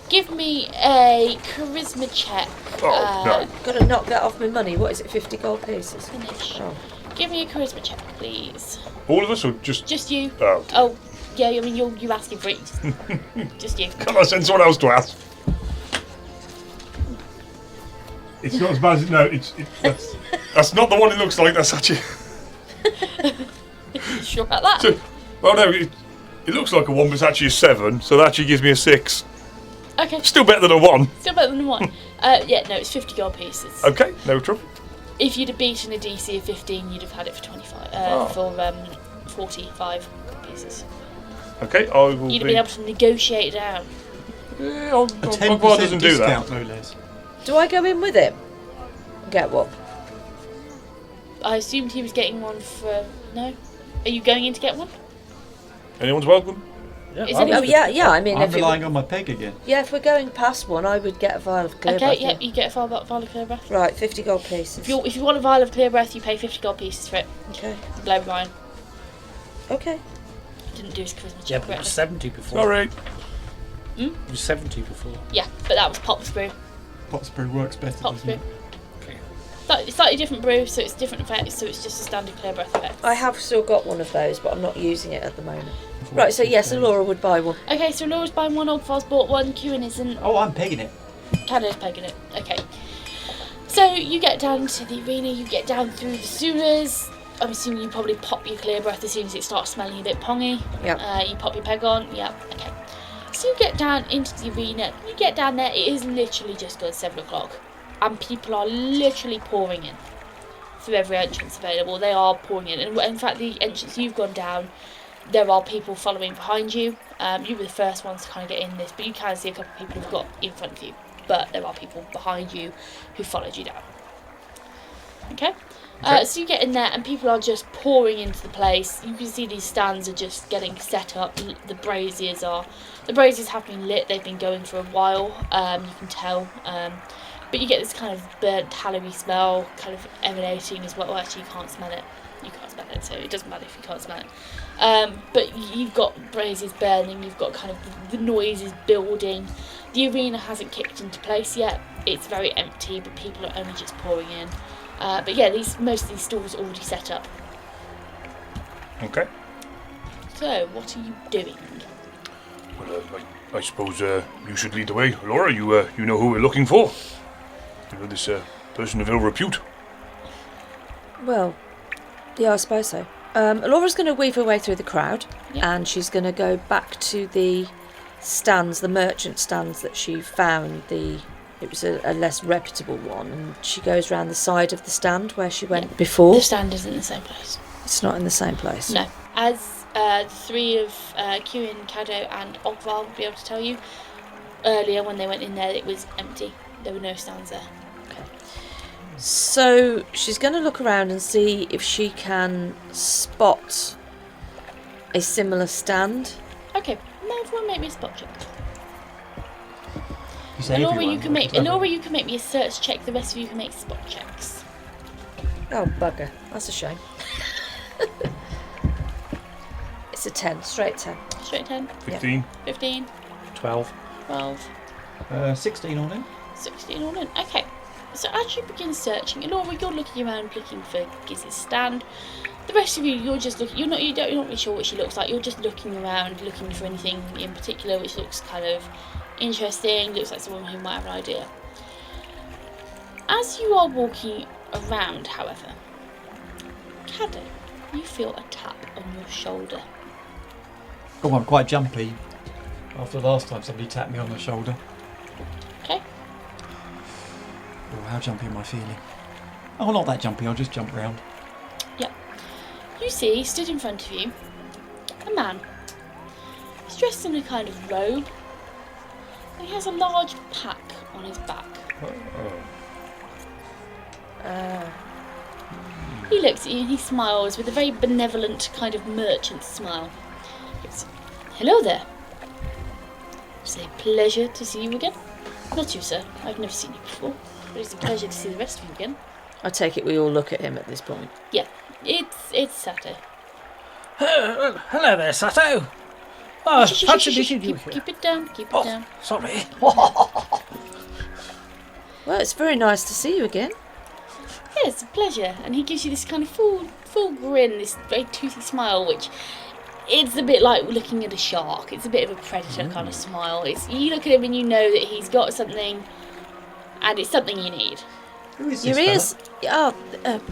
Give me a charisma check. Oh, no. Got to knock that off my money. What is it, 50 gold pieces? Finish. Oh. Give me a charisma check, please. All of us or just... Just you. Oh. Oh, yeah, I mean, you're asking for it. Just you. Can I send someone else to ask? It's not as bad as... No, that's not the one it looks like. That's actually... Sure about that? So, well, no, It looks like a 1, but it's actually a 7, so that actually gives me a 6. Okay, Still better than a 1. still better than 1. Yeah, no, it's 50 gold pieces. Okay, no trouble. If you'd have beaten a DC of 15, you'd have had it for 25. For 45 gold pieces. Okay, I will You'd have been able to negotiate it down. Yeah, A I'll 10% doesn't do discount, that. no less. Do I go in with him? Get one. I assumed he was getting one for... No? Are you going in to get one? Anyone's welcome? Yeah, Is I it- was Oh with- yeah. I mean, I'm if relying on my peg again. if we're going past one, I would get a vial of clear Okay, breath, yep, you get a vial of clear breath. Right, 50 gold pieces. If you want a vial of clear breath, you pay 50 gold pieces for it. Okay. Blow Ryan. Okay. Didn't do his charisma Yeah, check but it was correctly. 70 before. Sorry. It was 70 before. Yeah, but that was Pop's brew. Pot's brew works better, Pop's doesn't brew. it? Slightly different brew, so it's different effects, so it's just a standard clear breath effect. I have still got one of those, but I'm not using it at the moment. Right, so yes, Laura would buy one. Okay, so Laura's buying one, Ogvar's bought one, Kieran isn't, Oh, I'm pegging it. Canada's pegging it. Okay. So you get down to the arena, you get down through the sewers. I'm assuming you probably pop your clear breath as soon as it starts smelling a bit pongy. Yep. You pop your peg on. Yep. Okay. So you get down into the arena. You get down there. It is literally just gone 7 o'clock, and people are literally pouring in through every entrance available. They are pouring in, and in fact, the entrance you've gone down, there are people following behind you. You were the first ones to kind of get in this, but you can see a couple of people who've got in front of you. But there are people behind you who followed you down. Okay. So you get in there and people are just pouring into the place. You can see these stands are just getting set up. The braziers have been lit. They've been going for a while. You can tell. But you get this kind of burnt tallowy smell kind of emanating as well. Well, actually, you can't smell it. You can't smell it, so it doesn't matter if you can't smell it. But you've got braziers burning. You've got kind of the noise is building. The arena hasn't kicked into place yet. It's very empty, but people are only just pouring in. But yeah, most of these stalls are already set up. Okay. So, what are you doing? Well, I suppose you should lead the way. Laura, you know who we're looking for. You know this person of ill repute. Well, yeah, I suppose so. Laura's going to weave her way through the crowd, Yep. and she's going to go back to the stands, the merchant stands that she found. It was a less reputable one, and she goes round the side of the stand where she went before. The stand isn't in the same place. It's not in the same place. No. As the three of Kieran, Caddo and Ogvar will be able to tell you, earlier when they went in there it was empty. There were no stands there. So she's going to look around and see if she can spot a similar stand. Okay, now everyone make me a spot check. You say Elora, everyone, you can make me a search check. The rest of you can make spot checks. Oh, bugger. That's a shame. It's a 10, straight 10. Straight 10, 15. 15, 12. 12, 16 on him. 16 all in. Okay. So as you begin searching, Elora, you're looking around looking for Giz's stand. The rest of you, you're just looking. You're not really sure what she looks like. You're just looking around, looking for anything in particular which looks kind of interesting. Looks like someone who might have an idea. As you are walking around, however, Caddo, you feel a tap on your shoulder. Oh, I'm quite jumpy. After last time somebody tapped me on the shoulder. Okay. Oh, how jumpy am I feeling? Oh, not that jumpy. I'll just jump round. You see, stood in front of you, a man. He's dressed in a kind of robe, and he has a large pack on his back. He looks at you and he smiles with a very benevolent kind of merchant smile. He goes, "Hello there. It's a pleasure to see you again. Not you, sir. I've never seen you before, but it's a pleasure to see the rest of you again." I take it we all look at him at this point. Yeah, it's Sato. Hello there, Sato. Oh, fancy meeting you here. Keep it down, keep it Oh, down. sorry. Well, it's very nice to see you again. Yeah, it's a pleasure. And he gives you this kind of full grin, this very toothy smile, which it's a bit like looking at a shark. It's a bit of a predator kind of smile. You look at him and you know that he's got something, and it's something you need. Who is Your this ears,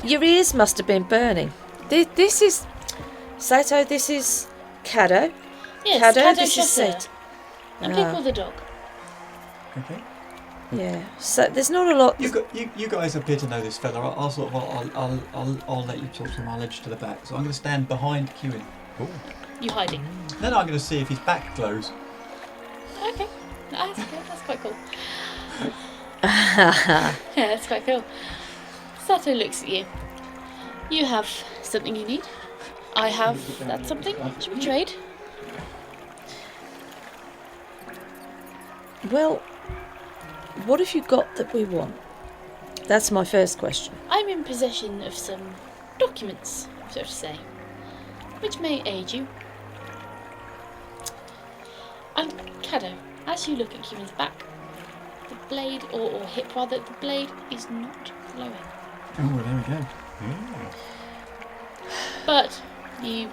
your ears must have been burning. This is Sato. This is Caddo. Yes, Caddo, Caddo this is Chasseur. Sid. And Ah. Pickle the dog. Okay. Yeah. So there's not a lot. You guys appear to know this fella. I'll let you talk to him. I'll edge to the back. So I'm going to stand behind Kewin. You hiding. Then I'm going to see if his back glows. Okay. That's good. That's quite cool. Yeah, that's quite cool. Sato looks at you. You have something you need. I have that something. Should we trade? Well, what have you got that we want? That's my first question. I'm in possession of some documents, so to say, which may aid you. And Caddo, as you look at Kewin's back, the blade, or hip rather, the blade is not glowing. Oh, well, there we go. But you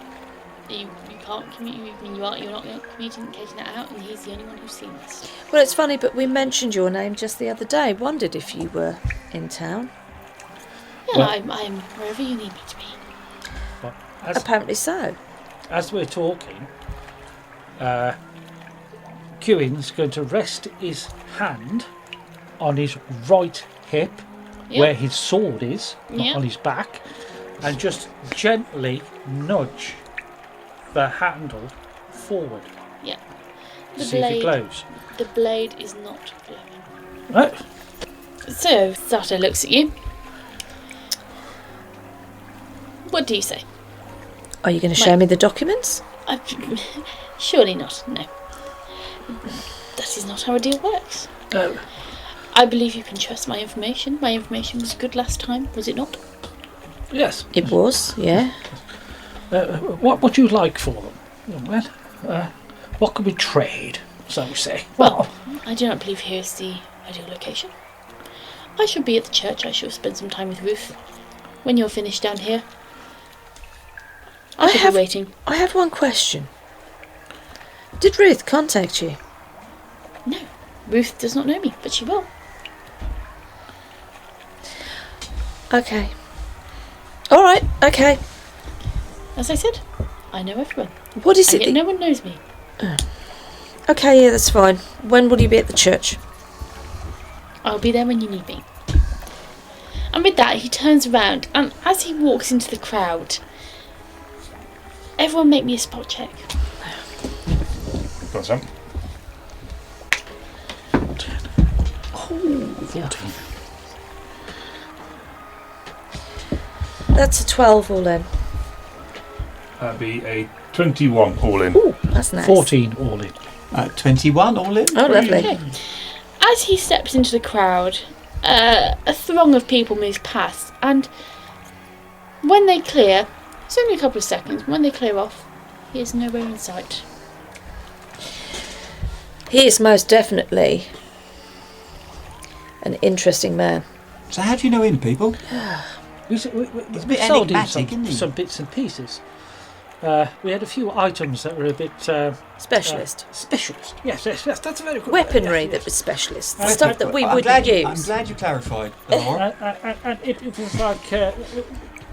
can't communicate. I mean, you're not communicating that out, and he's the only one who's seen this. Well, it's funny, but we mentioned your name just the other day. Wondered if you were in town. Yeah, Well- I'm wherever you need me to be. But Apparently so. as we're talking, Kewin's going to rest his hand on his right hip, Yep. where his sword is, not Yep. on his back, and just gently nudge the handle forward Yeah. to The see if it glows. The blade is not glowing. Right. So Sato looks at you. What do you say? Are you going to show me the documents? Surely not. No. That is not how a deal works. No. I believe you can trust my information. My information was good last time, was it not? Yes. It was, yeah. What would you like for them? Well, what could we trade, so we say? Well, I do not believe here is the ideal location. I shall be at the church. I shall spend some time with Ruth. When you're finished down here, I shall be waiting. I have one question. Did Ruth contact you? No, Ruth does not know me, but she will. Okay. All right. Okay. As I said, I know everyone. What is And it? yet no one knows me. Okay, yeah, that's fine. When will you be at the church? I'll be there when you need me. And with that, he turns around, and as he walks into the crowd, everyone make me a spot check. Got some. 14. That's a 12 all in. That'd be a 21 all in. Ooh, that's nice. 14 all in. 21 all in. Oh, lovely. Okay. As he steps into the crowd, a throng of people moves past, and when they clear, it's only a couple of seconds, when they clear off, he is nowhere in sight. He is most definitely an interesting man. So how do you know him, people? We a bit sold him enigmatic, isn't he? some bits and pieces. We had a few items that were a bit Specialist. specialist. Yes, that's a very good Weaponry word, that yes, was specialist. yes. Stuff that we I'm wouldn't glad I'm use. glad you clarified, Laura. And it was like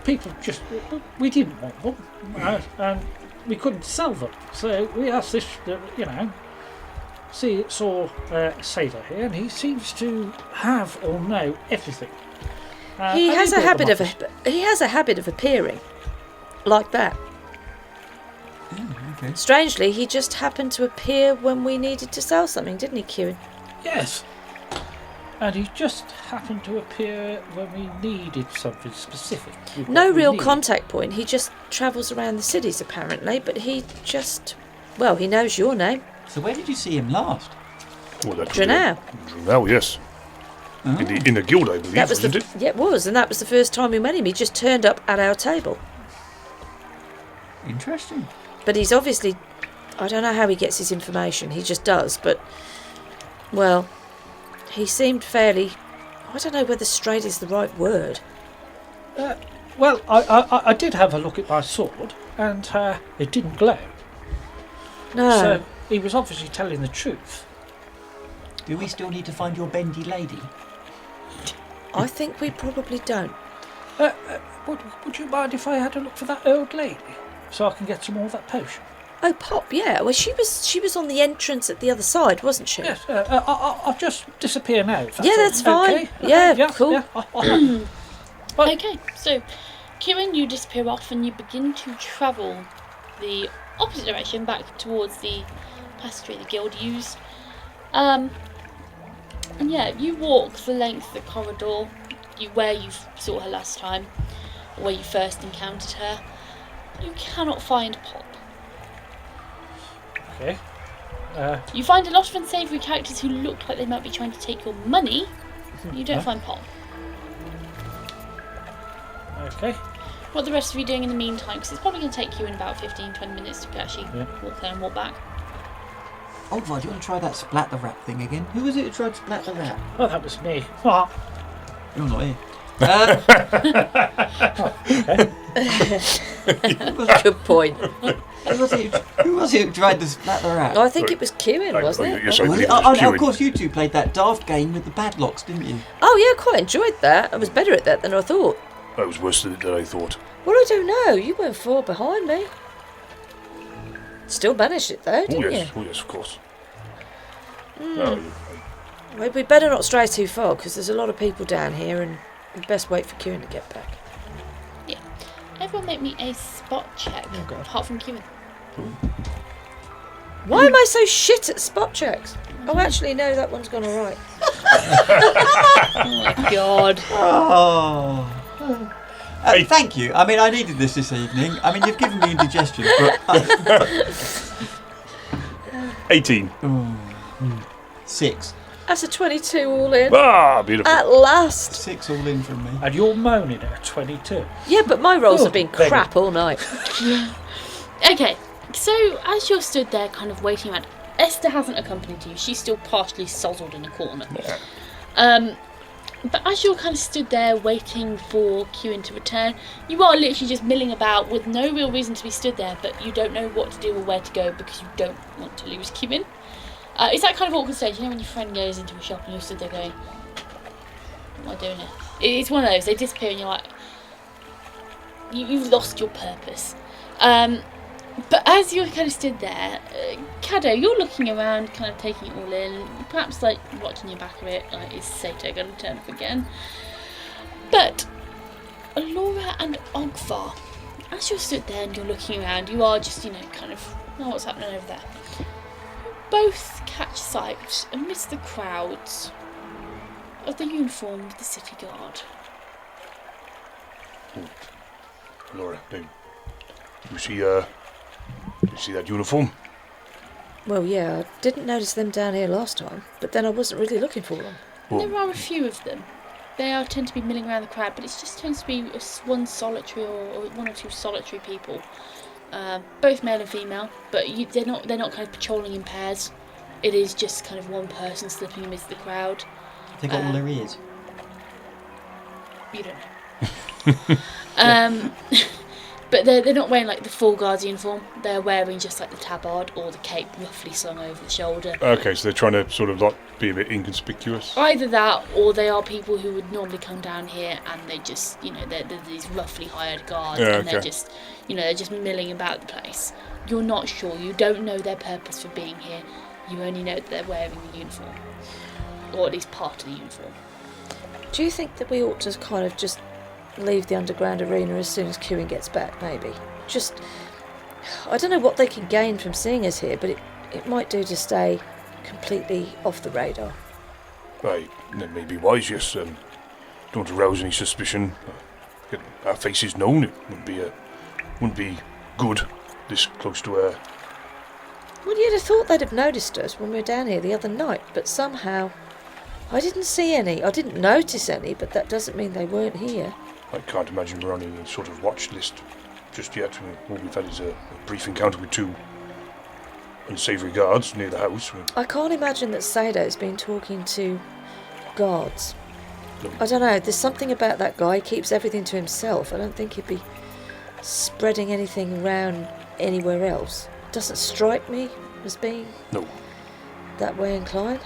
people just we didn't want them, and we couldn't sell them. So we asked this, saw Sada here, and he seems to have or know everything. He and has a bought habit them of off us. appearing like that. Okay. Strangely, he just happened to appear when we needed to sell something, didn't he, Kewin? Yes. And he just happened to appear when we needed something specific. with No what we real needed. contact point. He just travels around the cities apparently, but he just, well, he knows your name. So where did you see him last? Oh, that Dranau. Dranau, yes. Oh. In the guild, I believe, That was wasn't it? yeah, it was, and that was the first time we met him. He just turned up at our table. Interesting. But he's obviously, I don't know how he gets his information. He just does, but, well, he seemed fairly, I don't know whether straight is the right word. Well, I did have a look at my sword, and it didn't glow. No. So he was obviously telling the truth. Do we still need to find your bendy lady? I think we probably don't. Would you mind if I had a look for that old lady, so I can get some more of that potion? Oh, Pop, yeah. Well, she was on the entrance at the other side, wasn't she? Yes, I'll just disappear now. If Yeah, that's fine. okay. Yeah, cool. Yeah. Okay, so Kieran, you disappear off and you begin to travel the opposite direction back towards the passageway the guild used. And yeah, you walk the length of the corridor where you saw her last time, where you first encountered her. You cannot find Pop. Okay. You find a lot of unsavoury characters who look like they might be trying to take your money. You don't find Pop. Okay. What are the rest of you doing in the meantime? Because it's probably going to take you in about 15-20 minutes to actually walk there and walk back. Oh, do you want to try that splat the rat thing again? Who was it who tried to splat the rat? Oh, that was me. What? You're not here. Good point. Who was it who tried to splat the rat? Oh, I think it was Kieran, wasn't it? Yes, I believe it Oh, was of Kieran. course, you two played that daft game with the padlocks, didn't you? Oh, yeah, quite enjoyed that. I was better at that than I thought. That was worse than I thought. Well, I don't know. You weren't far behind me. Still managed it, though, didn't you? Oh yes, of course. Well, we better not stray too far, because there's a lot of people down here, and we'd best wait for Kieran to get back. Yeah. Everyone make me a spot check, apart from Kieran. Why am I so shit at spot checks? Oh, actually, no, that one's gone all right. Oh my god. Oh. Thank you. I mean, I needed this evening. I mean, you've given me indigestion, but... 18. 6. That's a 22 all in. Ah, beautiful. At last. 6 all in from me. And you're moaning at a 22. Yeah, but my rolls Oh, have been beg crap all night. Okay, so as you're stood there kind of waiting around, Esther hasn't accompanied you. She's still partially sozzled in a corner. But as you're kind of stood there waiting for Kieran to return, you are literally just milling about with no real reason to be stood there, but you don't know what to do or where to go because you don't want to lose Kieran. It's that kind of awkward stage, you know, when your friend goes into a shop and you're stood there going, what am I doing here? It's one of those, they disappear and you're like, you've lost your purpose. But as you're kind of stood there, Caddo, you're looking around, kind of taking it all in, perhaps like watching your back a bit, like, is Sato going to turn up again? But Laura and Ogvar, as you're stood there and you're looking around, you are just, you know, kind of, oh, what's happening over there? Both catch sight amidst the crowds of the uniform of the city guard. Laura, do you see that uniform? Well, yeah, I didn't notice them down here last time, but then I wasn't really looking for them. There are a few of them. They tend to be milling around the crowd, but it just tends to be one solitary or one or two solitary people. Both male and female, but they're not kind of patrolling in pairs. It is just kind of one person slipping amidst the crowd. They got all their ears. You don't know. But they're not wearing like the full guard's uniform. They're wearing just like the tabard or the cape roughly slung over the shoulder. Okay, so they're trying to sort of like be a bit inconspicuous. Either that, or they are people who would normally come down here and they just, you know, they're these roughly hired guards, and they're just, you know, they're just milling about the place. You're not sure. You don't know their purpose for being here. You only know that they're wearing the uniform, or at least part of the uniform. Do you think that we ought to kind of just leave the underground arena as soon as Kieran gets back, maybe? Just, I don't know what they can gain from seeing us here, but it might do to stay completely off the radar. Right, that may be wise, yes. Don't arouse any suspicion. Get our faces known. It wouldn't be good this close to her. Well, you'd have thought they'd have noticed us when we were down here the other night, but somehow I didn't see any. I didn't notice any, but that doesn't mean they weren't here. I can't imagine we're on any sort of watch list just yet. All we've had is a brief encounter with two unsavoury guards near the house. I can't imagine that Sado's been talking to guards. No. I don't know, there's something about that guy. He keeps everything to himself. I don't think he'd be spreading anything around anywhere else. Doesn't strike me as being that way inclined.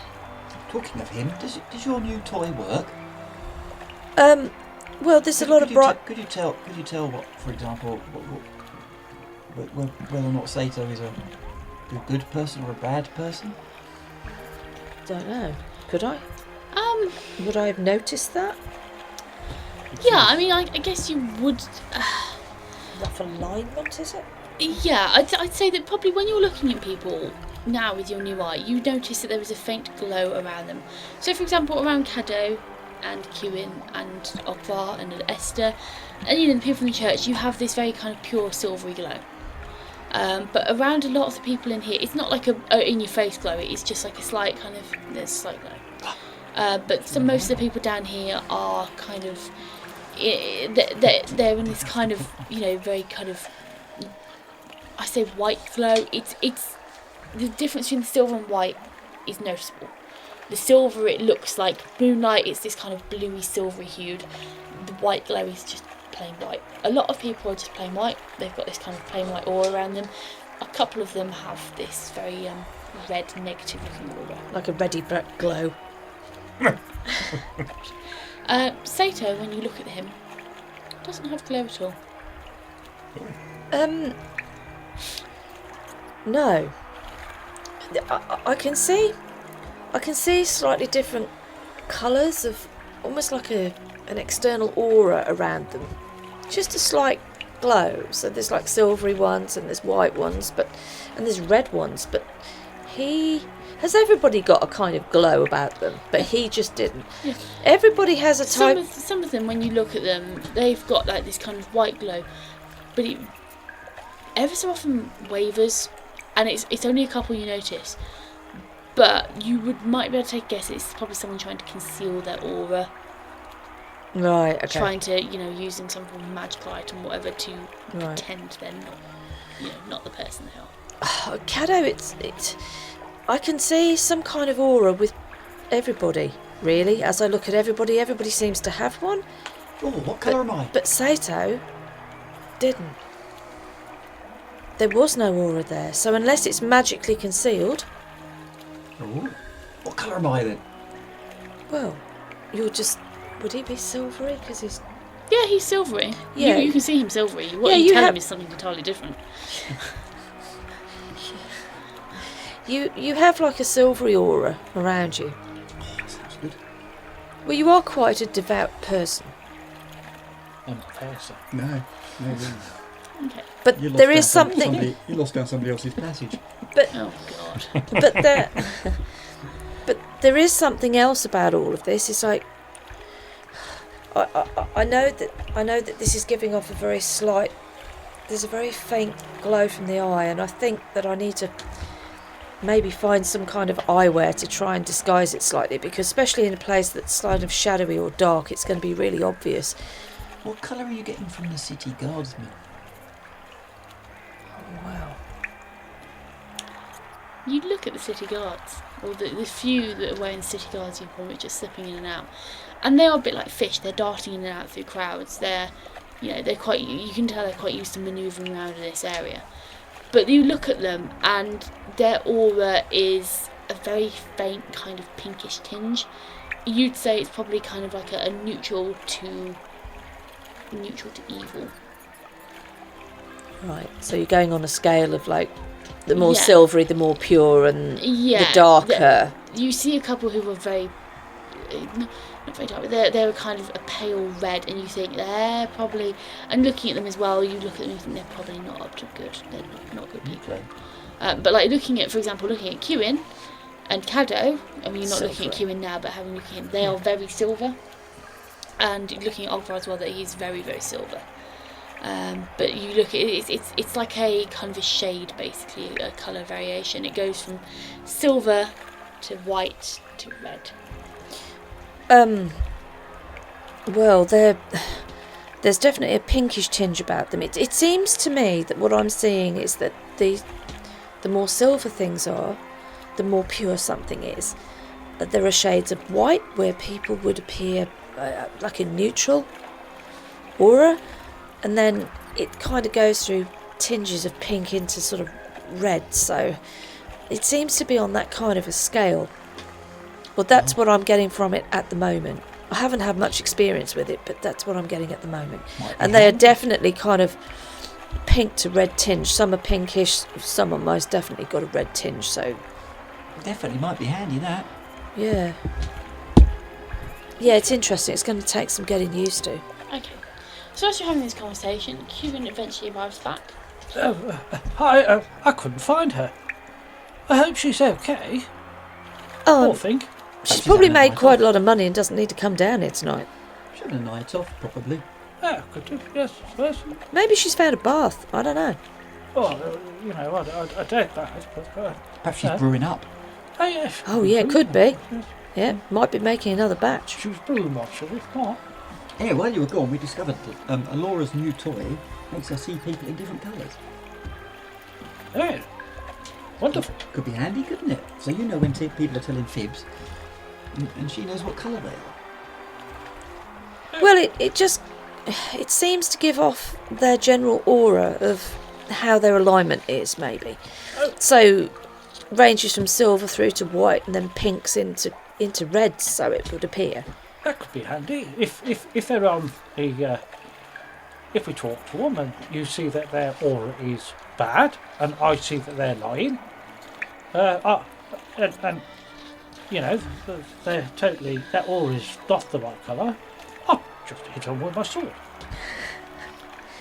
Talking of him, does your new toy work? Well, there's a lot of bright. Could you tell what, for example, whether or not Sato is a good person or a bad person? Don't know. Could I? Um, Would I have noticed that? yeah, I mean, I guess you would. Rough alignment, is it? Yeah, I'd say that probably when you're looking at people now with your new eye, you notice that there is a faint glow around them. So, for example, around Caddo and Kewin and Ogvar and Esther, and the people in the church, you have this very kind of pure silvery glow. But around a lot of the people in here, it's not like a in-your-face glow. It's just like a slight kind of there's a slight glow. But most of the people down here are kind of they're in this kind of very kind of I say white glow. It's the difference between the silver and white is noticeable. The silver, it looks like moonlight. It's this kind of bluey silvery hued. The white glow is just plain white. A lot of people are just plain white. They've got this kind of plain white aura around them. A couple of them have this very red, negative looking aura. Like a ready black glow. Sato, when you look at him, doesn't have glow at all. No. I can see slightly different colours of almost like an external aura around them. Just a slight glow. So there's like silvery ones and there's white ones, and there's red ones. But everybody got a kind of glow about them, but he just didn't. Yeah. Everybody has a type. Some of them, when you look at them, they've got like this kind of white glow, but it ever so often wavers, and it's only a couple you notice. But you might be able to take a guess. It's probably someone trying to conceal their aura. Right, okay. Trying to, using some form of magical item or whatever to pretend they're not the person they are. Oh, Caddo, it's. I can see some kind of aura with everybody, really. As I look at everybody seems to have one. Oh, what colour am I? But Sato didn't. There was no aura there, so unless it's magically concealed. Oh, what colour am I then? Well, you're just. Would he be silvery? Because he's. Yeah, he's silvery. Yeah. You can see him silvery. What Yeah, you you tell have- him is something entirely different. You have like a silvery aura around you. Oh, that sounds good. Well, you are quite a devout person. I'm a person. No, really. Okay. But You lost there down is something. You lost down somebody else's passage. But Oh God. but there is something else about all of this. It's like I know that this is giving off a very slight. There's a very faint glow from the eye, and I think that I need to maybe find some kind of eyewear to try and disguise it slightly, because especially in a place that's kind of shadowy or dark, it's going to be really obvious. What colour are you getting from the city guardsmen? Oh, wow. You look at the city guards, or the few that are wearing city guards uniform, which are slipping in and out, and they are a bit like fish. They're darting in and out through crowds. They're quite. You can tell they're quite used to manoeuvring around in this area. But you look at them, and their aura is a very faint kind of pinkish tinge. You'd say it's probably kind of like a neutral to evil. Right. So you're going on a scale of like the more Yeah. silvery, the more pure, and Yeah, the darker. You see a couple who are very, not very dark, but they're kind of a pale red, and you think they're probably, and looking at them as well, you look at them and you think they're probably not up to good, they're not good people. But like looking at Kewin and Caddo, I mean, you're not looking at Silvery. Kewin now, but having looked at him, they are very silver. And looking at Ogvar as well, that he's very, very silver. But you look at it, it's like a kind of a shade, basically, a colour variation. It goes from silver to white to red. Well, there's definitely a pinkish tinge about them. It seems to me that what I'm seeing is that the more silver things are, the more pure something is. There are shades of white where people would appear like a neutral aura, and then it kind of goes through tinges of pink into sort of red. So it seems to be on that kind of a scale. Well, that's what I'm getting from it at the moment. I haven't had much experience with it, but that's what I'm getting at the moment. And they are definitely kind of pink to red tinge. Some are pinkish, some are most definitely got a red tinge, so Definitely might be handy, that. yeah. Yeah, it's interesting. It's going to take some getting used to. Okay. So as you're having this conversation, Kieran eventually arrives back. Hi, I couldn't find her. I hope she's okay. Oh, Poor thing. she's she's probably having a made night quite off. a lot of money and doesn't need to come down here tonight. Should have a night off, probably. Yeah, could do. Yes, yes. Maybe she's found a bath. I don't know. Well, I doubt that. But, Perhaps she's Yeah. brewing up. oh, yes. Oh, yeah, could be. Yeah, might be making another batch. She was brewing one, shall we? What? Yeah, while you were gone, we discovered that Alora's new toy makes her see people in different colours. Yeah. Wonderful. Could be handy, couldn't it? So you know when people are telling fibs, and she knows what colour they are. Well, it seems to give off their general aura of how their alignment is, maybe. So, ranges from silver through to white and then pinks into reds, so it would appear. That could be handy. If they're on the if we talk to them and you see that their aura is bad and I see that they're lying, and you know they're totally, their aura is not the right colour, I'll just hit them with my sword.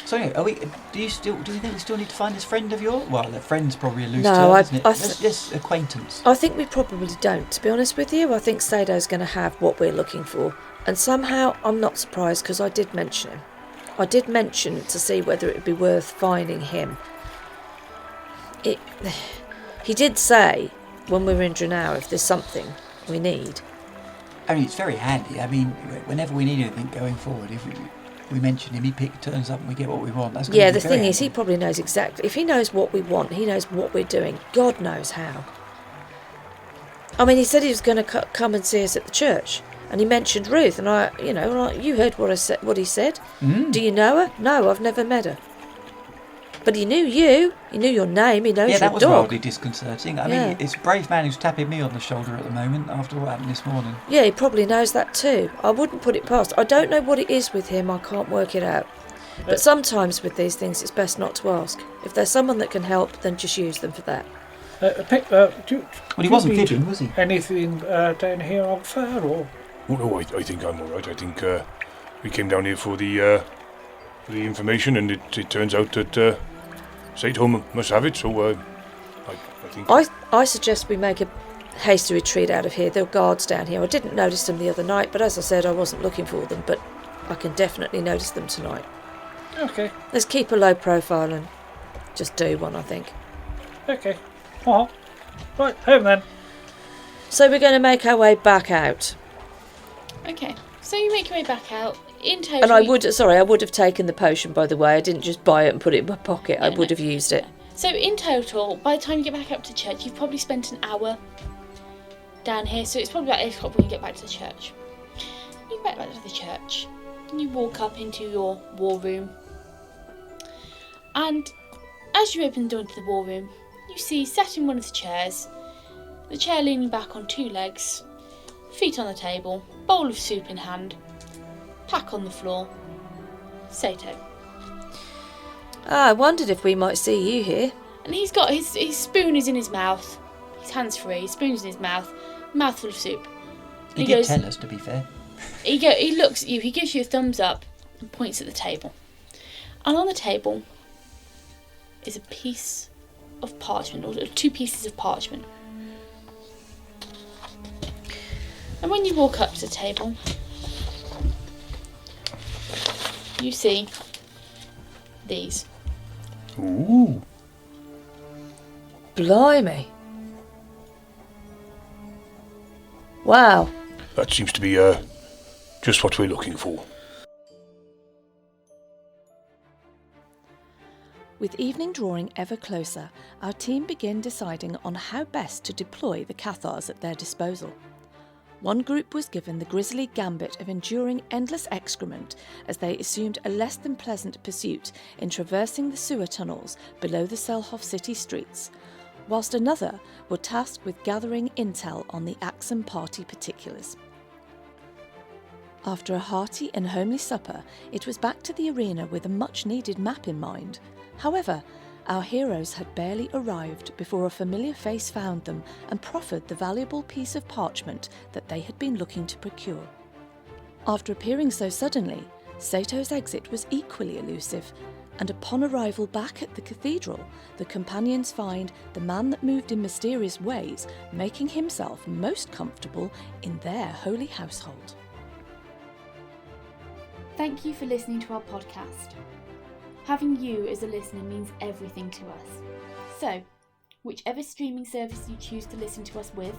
So anyway, do you think we still need to find this friend of yours? Well, a friend's probably a loose No, term, I- isn't it? I This acquaintance. I think we probably don't, to be honest with you. I think Sado's going to have what we're looking for. And somehow I'm not surprised because I did mention him. I did mention to see whether it would be worth finding him. He did say when we were in Dranau if there's something we need. I mean, it's very handy. I mean, whenever we need anything going forward, if we mention him, he turns up and we get what we want. That's Yeah, be the very thing is, he handy. probably knows exactly. If he knows what we want, he knows what we're doing. God knows how. I mean, he said he was going to come and see us at the church, and he mentioned Ruth, and you heard what he said. Mm. Do you know her? No, I've never met her. But he knew you. He knew your name. He knows Yeah, your that was dog. wildly disconcerting. I Yeah. mean, it's a brave man who's tapping me on the shoulder at the moment after what happened this morning. Yeah, he probably knows that too. I wouldn't put it past. I don't know what it is with him. I can't work it out. But sometimes with these things, it's best not to ask. If there's someone that can help, then just use them for that. Well, he wasn't need fibbing, was he? anything down here on fair or? Oh no, I think I'm all right. I think we came down here for the information, and it turns out that St. Home must have it. So I think. I suggest we make a hasty retreat out of here. There are guards down here. I didn't notice them the other night, but as I said, I wasn't looking for them. But I can definitely notice them tonight. Okay, Let's keep a low profile and just do one, I think. okay. Right, home then. So we're going to make our way back out. Okay. So you make your way back out. In total, And I would have taken the potion, by the way. I didn't just buy it and put it in my pocket. I No, would no. have used it. So in total, by the time you get back up to church, you've probably spent an hour down here. So it's probably about 8 o'clock when you get back to the church. You get back to the church, and you walk up into your war room. And as you open the door to the war room, you see sat in one of the chairs, the chair leaning back on 2 legs, feet on the table, bowl of soup in hand, pack on the floor, Sato. I wondered if we might see you here. And he's got his spoon is in his mouth. His hands free, spoon's in his mouthful of soup. He He did goes- tell us, to be fair. He looks at you, he gives you a thumbs up and points at the table. And on the table is a piece of parchment, or 2 pieces of parchment. And when you walk up to the table, you see these. Ooh. Blimey. Wow. That seems to be just what we're looking for. With evening drawing ever closer, our team begin deciding on how best to deploy the Cathars at their disposal. One group was given the grisly gambit of enduring endless excrement as they assumed a less than pleasant pursuit in traversing the sewer tunnels below the Selhof city streets, whilst another were tasked with gathering intel on the Axsom party particulars. After a hearty and homely supper, it was back to the arena with a much-needed map in mind. However, our heroes had barely arrived before a familiar face found them and proffered the valuable piece of parchment that they had been looking to procure. After appearing so suddenly, Sato's exit was equally elusive, and upon arrival back at the cathedral, the companions find the man that moved in mysterious ways making himself most comfortable in their holy household. Thank you for listening to our podcast. Having you as a listener means everything to us. So, whichever streaming service you choose to listen to us with,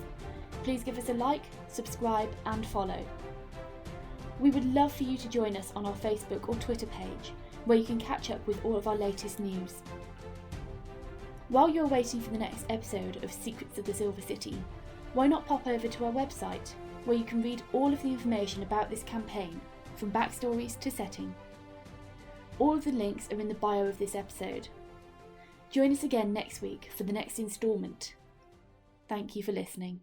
please give us a like, subscribe and follow. We would love for you to join us on our Facebook or Twitter page, where you can catch up with all of our latest news. While you're waiting for the next episode of Secrets of the Silver City, why not pop over to our website, where you can read all of the information about this campaign, from backstories to setting. All of the links are in the bio of this episode. Join us again next week for the next instalment. Thank you for listening.